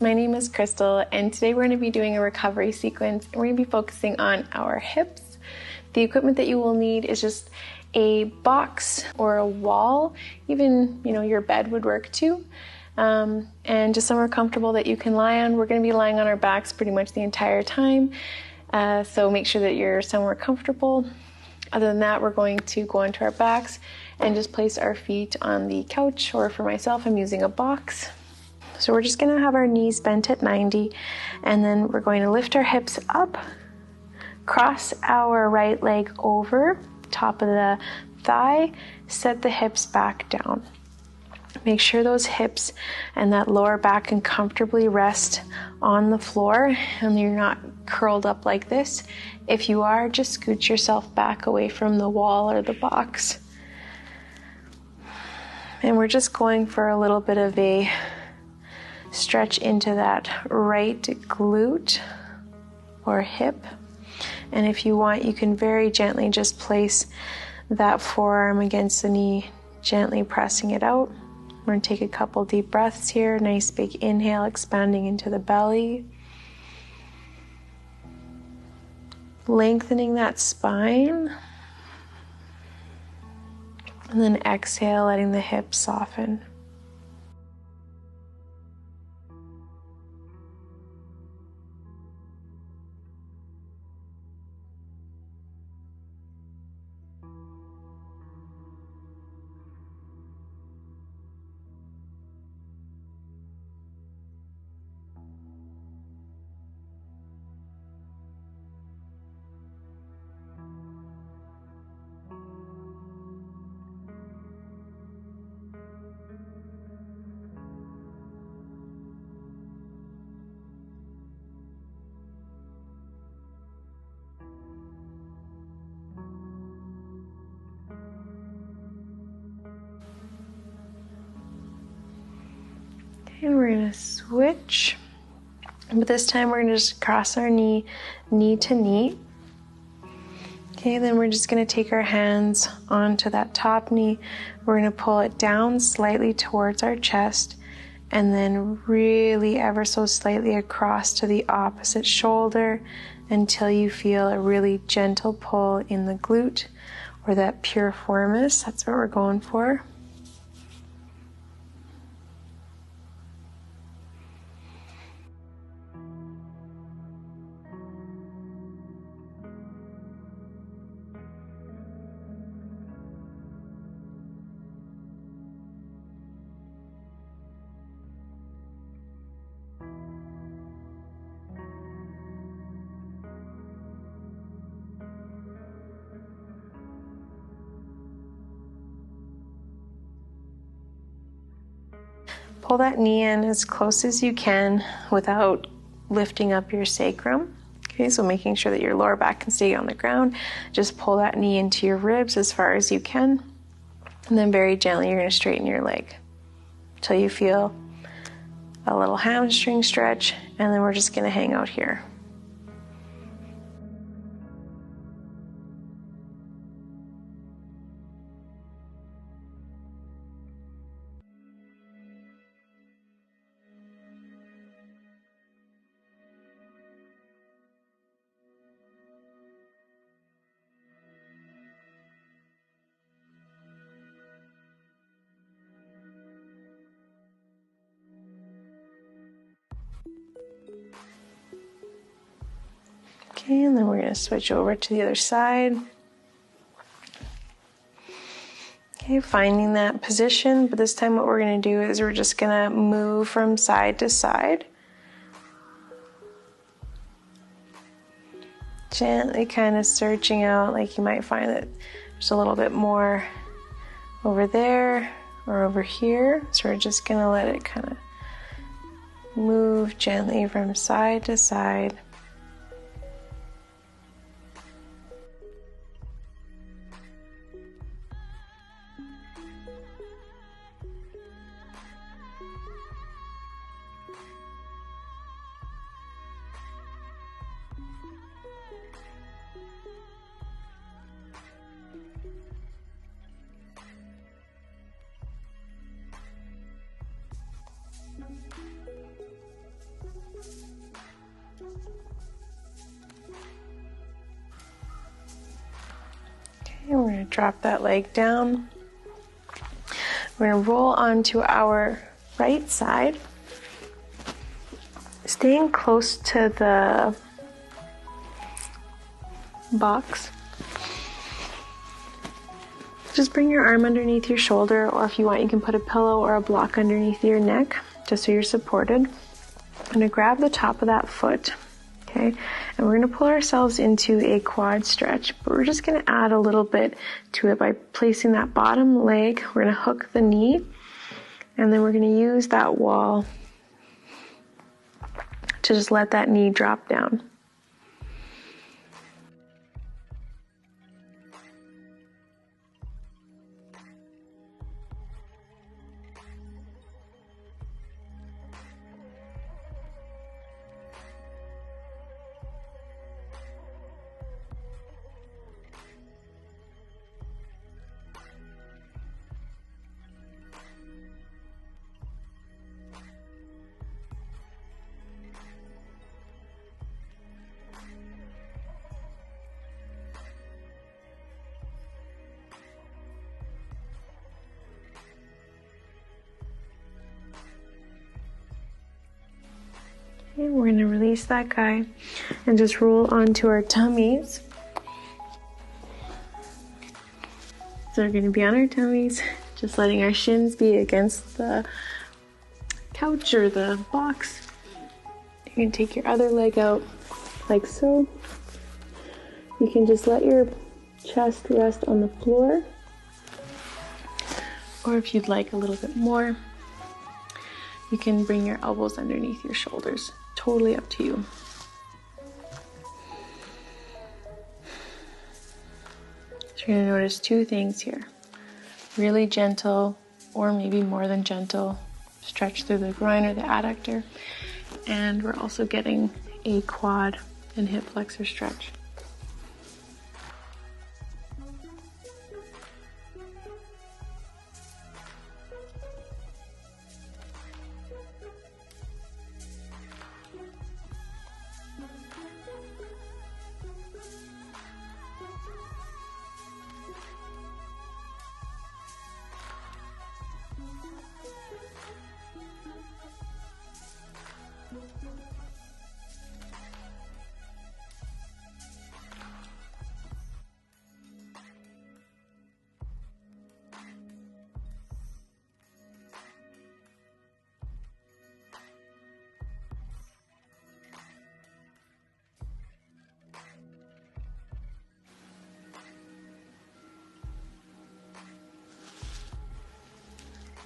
My name is Crystal, and today we're going to be doing a recovery sequence, and we're going to be focusing on our hips. The equipment that you will need is just a box or a wall, even your bed would work too, and just somewhere comfortable that you can lie on. We're going to be lying on our backs pretty much the entire time, so make sure that you're somewhere comfortable. Other than that, we're going to go onto our backs and just place our feet on the couch, or for myself, I'm using a box. So we're just going to have our knees bent at 90, and then we're going to lift our hips up, cross our right leg over top of the thigh, set the hips back down. Make sure those hips and that lower back can comfortably rest on the floor and you're not curled up like this. If you are, just scoot yourself back away from the wall or the box. And we're just going for a little bit of a stretch into that right glute or hip. And if you want, you can very gently just place that forearm against the knee, gently pressing it out. We're going to take a couple deep breaths here. Nice big inhale, expanding into the belly. Lengthening that spine. And then exhale, letting the hips soften. And we're going to switch, but this time we're going to just cross our knee, knee to knee. Okay, then we're just going to take our hands onto that top knee. We're going to pull it down slightly towards our chest, and then really ever so slightly across to the opposite shoulder until you feel a really gentle pull in the glute or that piriformis. That's what we're going for. Pull that knee in as close as you can without lifting up your sacrum. Okay, so making sure that your lower back can stay on the ground. Just pull that knee into your ribs as far as you can. And then very gently, you're going to straighten your leg until you feel a little hamstring stretch. And then we're just going to hang out here. Okay, and then we're going to switch over to the other side. Okay, finding that position, but this time what we're going to do is we're just going to move from side to side. Gently kind of searching out, like you might find that there's a little bit more over there or over here. So we're just going to let it kind of move gently from side to side. going to drop that leg down. We're going to roll onto our right side, staying close to the box. Just bring your arm underneath your shoulder, or if you want, you can put a pillow or a block underneath your neck, just so you're supported. I'm going to grab the top of that foot, okay? And we're going to pull ourselves into a quad stretch, but we're just going to add a little bit to it by placing that bottom leg. We're going to hook the knee, and then we're going to use that wall to just let that knee drop down. Okay, we're going to release that guy and just roll onto our tummies. So we're going to be on our tummies, just letting our shins be against the couch or the box. You can take your other leg out like so. You can just let your chest rest on the floor. Or if you'd like a little bit more, you can bring your elbows underneath your shoulders. Totally up to you. So you're going to notice two things here. Really gentle, or maybe more than gentle, stretch through the groin or the adductor. And we're also getting a quad and hip flexor stretch.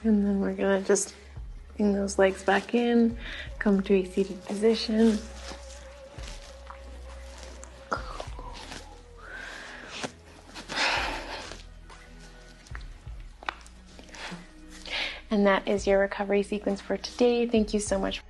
And then we're gonna just bring those legs back in, come to a seated position. And that is your recovery sequence for today. Thank you so much.